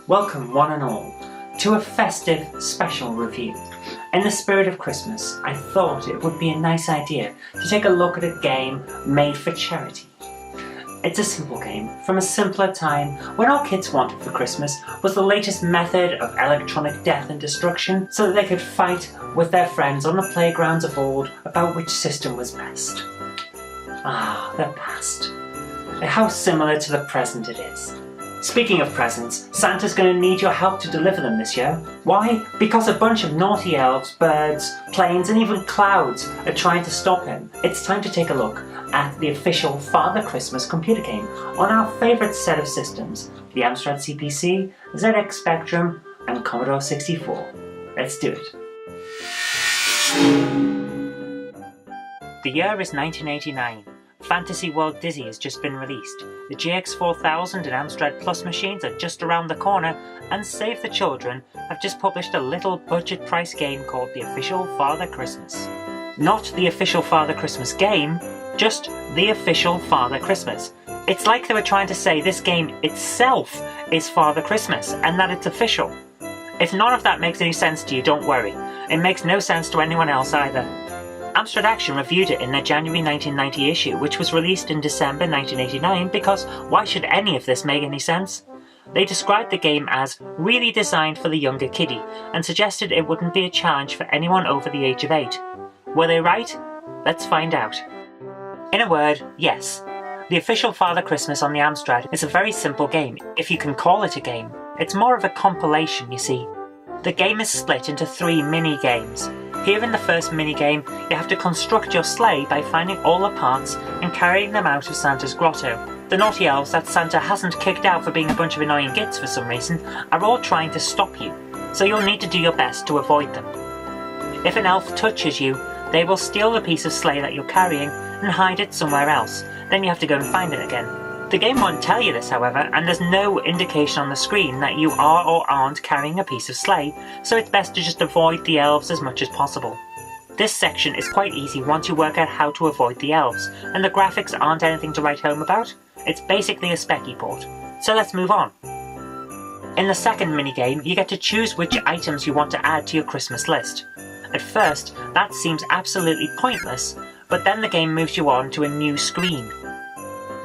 Welcome one and all to a festive special review. In the spirit of Christmas, I thought it would be a nice idea to take a look at a game made for charity. It's a simple game from a simpler time when all kids wanted for Christmas was the latest method of electronic death and destruction so that they could fight with their friends on the playgrounds of old about which system was best. Ah, the past. How similar to the present it is. Speaking of presents, Santa's going to need your help to deliver them this year. Why? Because a bunch of naughty elves, birds, planes and even clouds are trying to stop him. It's time to take a look at the official Father Christmas computer game on our favourite set of systems, the Amstrad CPC, ZX Spectrum and Commodore 64. Let's do it. The year is 1989. Fantasy World Dizzy has just been released. The GX4000 and Amstrad Plus machines are just around the corner, and Save the Children have just published a little budget price game called The Official Father Christmas. Not the official Father Christmas game, just The Official Father Christmas. It's like they were trying to say this game itself is Father Christmas, and that it's official. If none of that makes any sense to you, don't worry. It makes no sense to anyone else either. Amstrad Action reviewed it in their January 1990 issue, which was released in December 1989 because why should any of this make any sense? They described the game as really designed for the younger kiddie and suggested it wouldn't be a challenge for anyone over the age of 8. Were they right? Let's find out. In a word, yes. The Official Father Christmas on the Amstrad is a very simple game, if you can call it a game. It's more of a compilation, you see. The game is split into 3 mini-games. Here in the first minigame, you have to construct your sleigh by finding all the parts and carrying them out of Santa's grotto. The naughty elves that Santa hasn't kicked out for being a bunch of annoying gits for some reason are all trying to stop you, so you'll need to do your best to avoid them. If an elf touches you, they will steal the piece of sleigh that you're carrying and hide it somewhere else, then you have to go and find it again. The game won't tell you this, however, and there's no indication on the screen that you are or aren't carrying a piece of sleigh, so it's best to just avoid the elves as much as possible. This section is quite easy once you work out how to avoid the elves, and the graphics aren't anything to write home about. It's basically a specky port. So let's move on. In the second minigame, you get to choose which items you want to add to your Christmas list. At first, that seems absolutely pointless, but then the game moves you on to a new screen.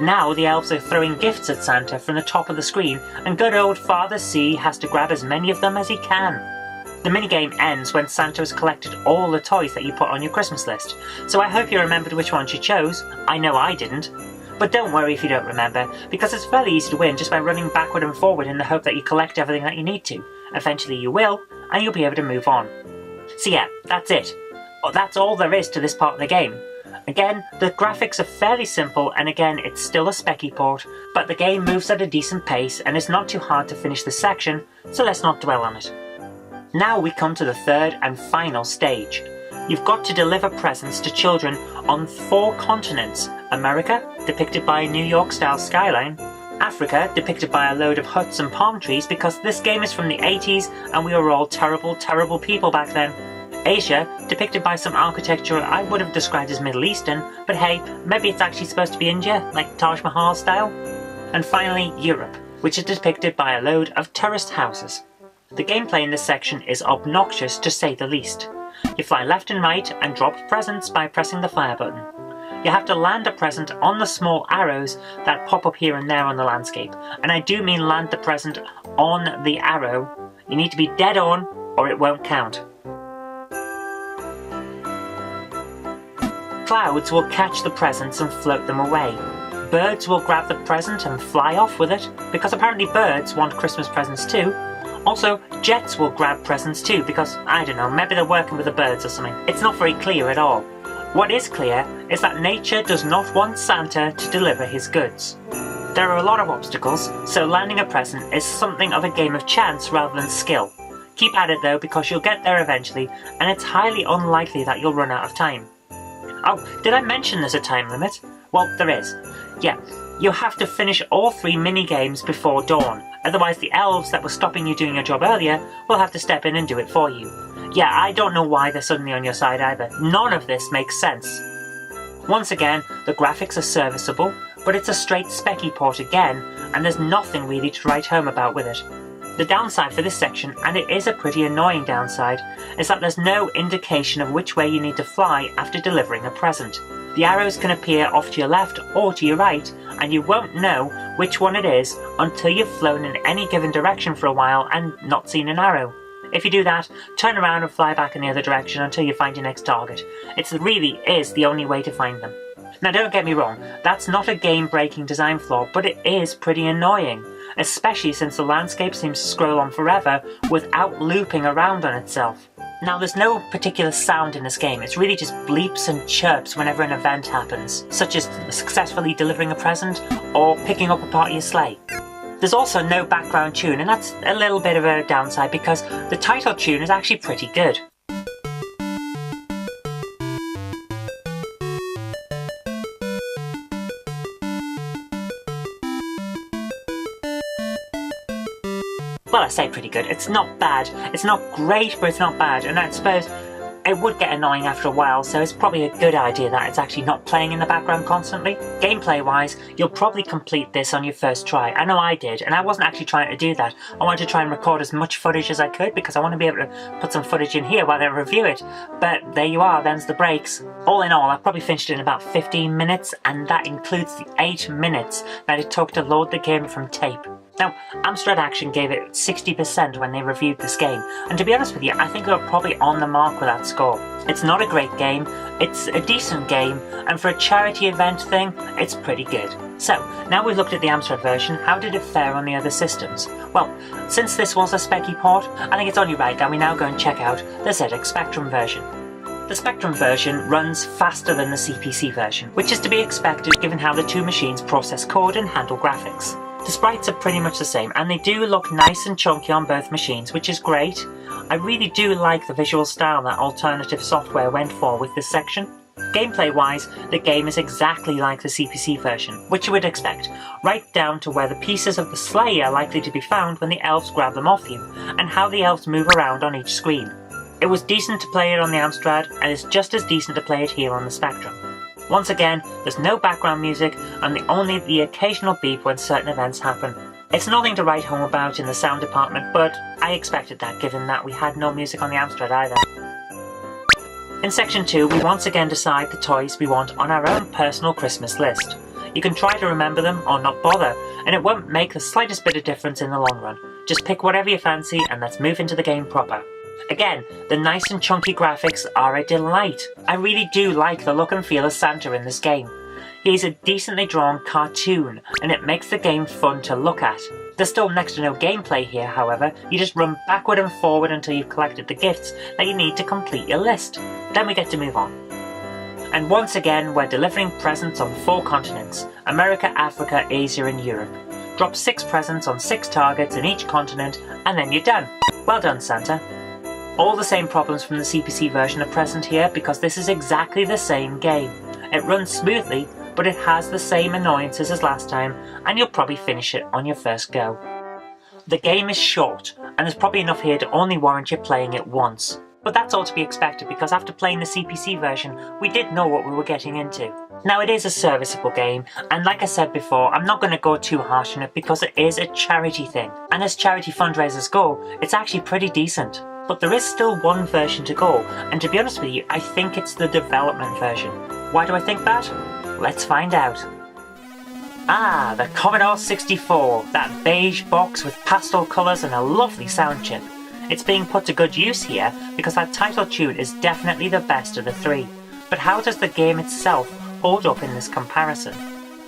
Now the elves are throwing gifts at Santa from the top of the screen, and good old Father C has to grab as many of them as he can. The minigame ends when Santa has collected all the toys that you put on your Christmas list, so I hope you remembered which ones you chose. I know I didn't. But don't worry if you don't remember, because it's fairly easy to win just by running backward and forward in the hope that you collect everything that you need to. Eventually you will, and you'll be able to move on. So yeah, that's it. That's all there is to this part of the game. Again, the graphics are fairly simple, and again it's still a specky port, but the game moves at a decent pace and it's not too hard to finish this section, so let's not dwell on it. Now we come to the third and final stage. You've got to deliver presents to children on 4 continents. America, depicted by a New York-style skyline. Africa, depicted by a load of huts and palm trees because this game is from the 80s and we were all terrible, terrible people back then. Asia, depicted by some architecture I would have described as Middle Eastern, but hey, maybe it's actually supposed to be India, like Taj Mahal style. And finally, Europe, which is depicted by a load of tourist houses. The gameplay in this section is obnoxious to say the least. You fly left and right and drop presents by pressing the fire button. You have to land a present on the small arrows that pop up here and there on the landscape, and I do mean land the present on the arrow. You need to be dead on or it won't count. Clouds will catch the presents and float them away. Birds will grab the present and fly off with it, because apparently birds want Christmas presents too. Also, jets will grab presents too, because, I don't know, maybe they're working with the birds or something. It's not very clear at all. What is clear is that nature does not want Santa to deliver his goods. There are a lot of obstacles, so landing a present is something of a game of chance rather than skill. Keep at it though, because you'll get there eventually, and it's highly unlikely that you'll run out of time. Oh, did I mention there's a time limit? Well, there is. Yeah, you have to finish all 3 mini-games before dawn, otherwise the elves that were stopping you doing your job earlier will have to step in and do it for you. Yeah, I don't know why they're suddenly on your side either. None of this makes sense. Once again, the graphics are serviceable, but it's a straight specky port again, and there's nothing really to write home about with it. The downside for this section, and it is a pretty annoying downside, is that there's no indication of which way you need to fly after delivering a present. The arrows can appear off to your left or to your right, and you won't know which one it is until you've flown in any given direction for a while and not seen an arrow. If you do that, turn around and fly back in the other direction until you find your next target. It really is the only way to find them. Now don't get me wrong, that's not a game-breaking design flaw, but it is pretty annoying, especially since the landscape seems to scroll on forever without looping around on itself. Now there's no particular sound in this game, it's really just bleeps and chirps whenever an event happens, such as successfully delivering a present or picking up a part of your sleigh. There's also no background tune, and that's a little bit of a downside because the title tune is actually pretty good. Well, I say pretty good. It's not bad. It's not great, but it's not bad. And I suppose it would get annoying after a while, so it's probably a good idea that it's actually not playing in the background constantly. Gameplay-wise, you'll probably complete this on your first try. I know I did, and I wasn't actually trying to do that. I wanted to try and record as much footage as I could because I want to be able to put some footage in here while I review it. But there you are, them's the breaks. All in all, I probably finished it in about 15 minutes, and that includes the 8 minutes that it took to load the game from tape. Now, Amstrad Action gave it 60% when they reviewed this game, and to be honest with you, I think they're probably on the mark with that score. It's not a great game, it's a decent game, and for a charity event thing, it's pretty good. So, now we've looked at the Amstrad version, how did it fare on the other systems? Well, since this was a Speccy port, I think it's only right that we now go and check out the ZX Spectrum version. The Spectrum version runs faster than the CPC version, which is to be expected given how the two machines process code and handle graphics. The sprites are pretty much the same, and they do look nice and chunky on both machines, which is great. I really do like the visual style that alternative software went for with this section. Gameplay-wise, the game is exactly like the CPC version, which you would expect, right down to where the pieces of the sleigh are likely to be found when the elves grab them off you, and how the elves move around on each screen. It was decent to play it on the Amstrad, and it's just as decent to play it here on the Spectrum. Once again, there's no background music, and only the occasional beep when certain events happen. It's nothing to write home about in the sound department, but I expected that given that we had no music on the Amstrad either. In Section 2, we once again decide the toys we want on our own personal Christmas list. You can try to remember them or not bother, and it won't make the slightest bit of difference in the long run. Just pick whatever you fancy and let's move into the game proper. Again, the nice and chunky graphics are a delight. I really do like the look and feel of Santa in this game. He's a decently drawn cartoon, and it makes the game fun to look at. There's still next to no gameplay here, however. You just run backward and forward until you've collected the gifts that you need to complete your list. Then we get to move on. And once again, we're delivering presents on 4 continents: America, Africa, Asia and Europe. Drop 6 presents on 6 targets in each continent, and then you're done. Well done, Santa. All the same problems from the CPC version are present here because this is exactly the same game. It runs smoothly, but it has the same annoyances as last time, and you'll probably finish it on your first go. The game is short, and there's probably enough here to only warrant you playing it once. But that's all to be expected because after playing the CPC version, we did know what we were getting into. Now it is a serviceable game, and like I said before, I'm not going to go too harsh on it because it is a charity thing. And as charity fundraisers go, it's actually pretty decent. But there is still one version to go, and to be honest with you, I think it's the development version. Why do I think that? Let's find out. Ah, the Commodore 64, that beige box with pastel colours and a lovely sound chip. It's being put to good use here because that title tune is definitely the best of the 3. But how does the game itself hold up in this comparison?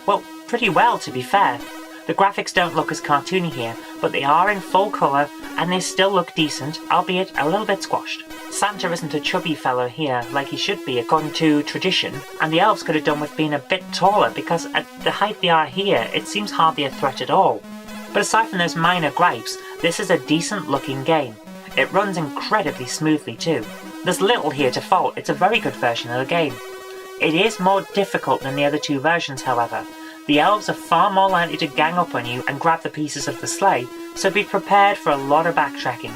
Well, pretty well to be fair. The graphics don't look as cartoony here, but they are in full colour and they still look decent, albeit a little bit squashed. Santa isn't a chubby fellow here like he should be according to tradition, and the elves could have done with being a bit taller because at the height they are here, it seems hardly a threat at all. But aside from those minor gripes, this is a decent looking game. It runs incredibly smoothly too. There's little here to fault, it's a very good version of the game. It is more difficult than the other 2 versions, however. The elves are far more likely to gang up on you and grab the pieces of the sleigh, so be prepared for a lot of backtracking.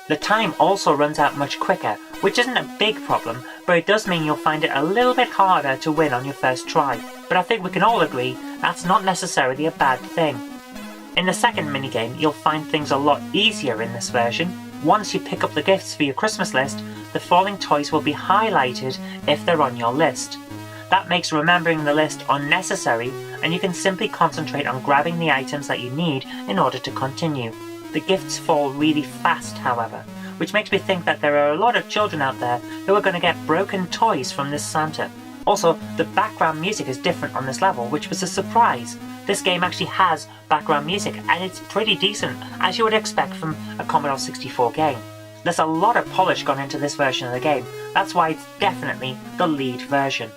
The time also runs out much quicker, which isn't a big problem, but it does mean you'll find it a little bit harder to win on your first try. But I think we can all agree that's not necessarily a bad thing. In the second minigame, you'll find things a lot easier in this version. Once you pick up the gifts for your Christmas list, the falling toys will be highlighted if they're on your list. That makes remembering the list unnecessary, and you can simply concentrate on grabbing the items that you need in order to continue. The gifts fall really fast, however, which makes me think that there are a lot of children out there who are going to get broken toys from this Santa. Also, the background music is different on this level, which was a surprise. This game actually has background music, and it's pretty decent, as you would expect from a Commodore 64 game. There's a lot of polish gone into this version of the game. That's why it's definitely the lead version.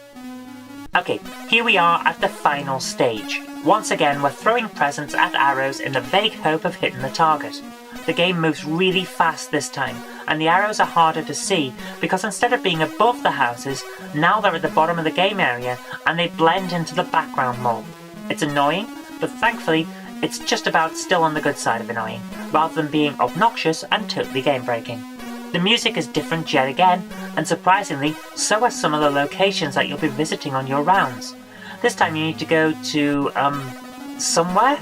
Okay, here we are at the final stage. Once again, we're throwing presents at arrows in the vague hope of hitting the target. The game moves really fast this time, and the arrows are harder to see because instead of being above the houses, now they're at the bottom of the game area and they blend into the background more. It's annoying, but thankfully it's just about still on the good side of annoying, rather than being obnoxious and totally game-breaking. The music is different yet again, and surprisingly, so are some of the locations that you'll be visiting on your rounds. This time you need to go to, somewhere?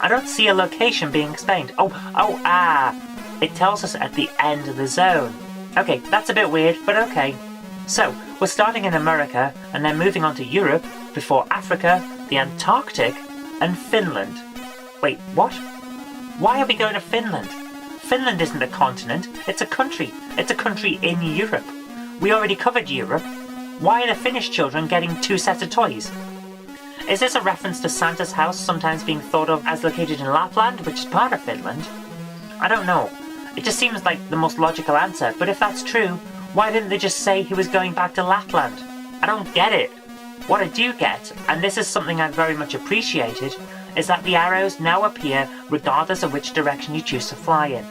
I don't see a location being explained. It tells us at the end of the zone. Okay, that's a bit weird, but okay. So, we're starting in America, and then moving on to Europe, before Africa, the Antarctic, and Finland. Wait, what? Why are we going to Finland? Finland isn't a continent, it's a country. It's a country in Europe. We already covered Europe. Why are the Finnish children getting 2 sets of toys? Is this a reference to Santa's house sometimes being thought of as located in Lapland, which is part of Finland? I don't know. It just seems like the most logical answer, but if that's true, why didn't they just say he was going back to Lapland? I don't get it. What I do get, and this is something I've very much appreciated, is that the arrows now appear regardless of which direction you choose to fly in.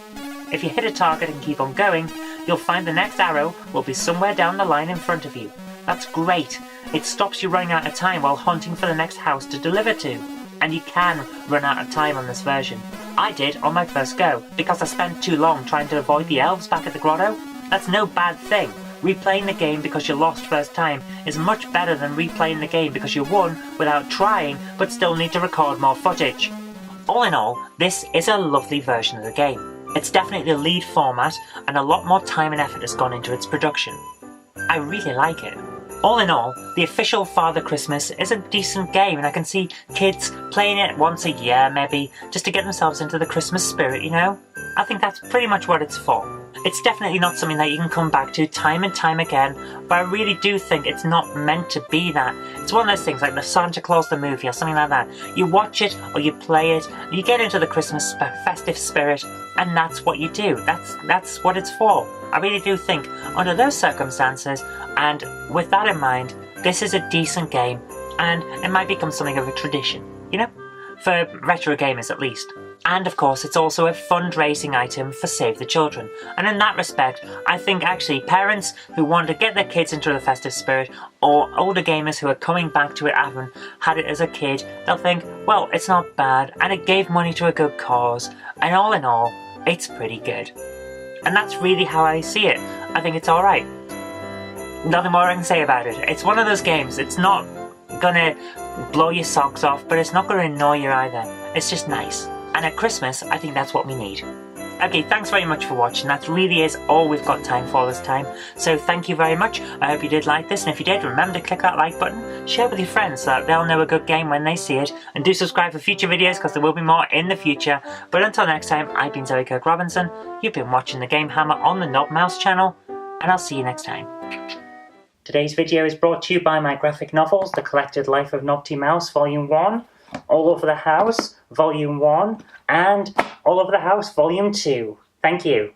If you hit a target and keep on going, you'll find the next arrow will be somewhere down the line in front of you. That's great. It stops you running out of time while hunting for the next house to deliver to. And you can run out of time on this version. I did on my first go, because I spent too long trying to avoid the elves back at the grotto. That's no bad thing. Replaying the game because you lost first time is much better than replaying the game because you won without trying but still need to record more footage. All in all, this is a lovely version of the game. It's definitely the lead format, and a lot more time and effort has gone into its production. I really like it. All in all, the official Father Christmas is a decent game, and I can see kids playing it once a year maybe, just to get themselves into the Christmas spirit, you know? I think that's pretty much what it's for. It's definitely not something that you can come back to time and time again, but I really do think it's not meant to be that. It's one of those things like the Santa Claus the movie or something like that. You watch it or you play it, you get into the Christmas festive spirit, and that's what you do. That's what it's for. I really do think, under those circumstances, and with that in mind, this is a decent game, and it might become something of a tradition, you know? For retro gamers at least. And of course, it's also a fundraising item for Save the Children. And in that respect, I think actually parents who want to get their kids into the festive spirit, or older gamers who are coming back to it having had it as a kid, they'll think, well, it's not bad, and it gave money to a good cause, and all in all, it's pretty good. And that's really how I see it. I think it's alright. Nothing more I can say about it. It's one of those games, it's not gonna blow your socks off, but it's not gonna annoy you either. It's just nice. And at Christmas, I think that's what we need. Okay, thanks very much for watching. That really is all we've got time for this time. So thank you very much. I hope you did like this, and if you did, remember to click that like button, share with your friends so that they'll know a good game when they see it, and do subscribe for future videos because there will be more in the future. But until next time, I've been Zoe Kirk-Robinson. You've been watching the GameHammer on the Knob Mouse channel, and I'll see you next time. Today's video is brought to you by my graphic novels, The Collected Life of Knobty Mouse, Volume 1, All Over the House, Volume 1, and All Over the House, Volume 2. Thank you.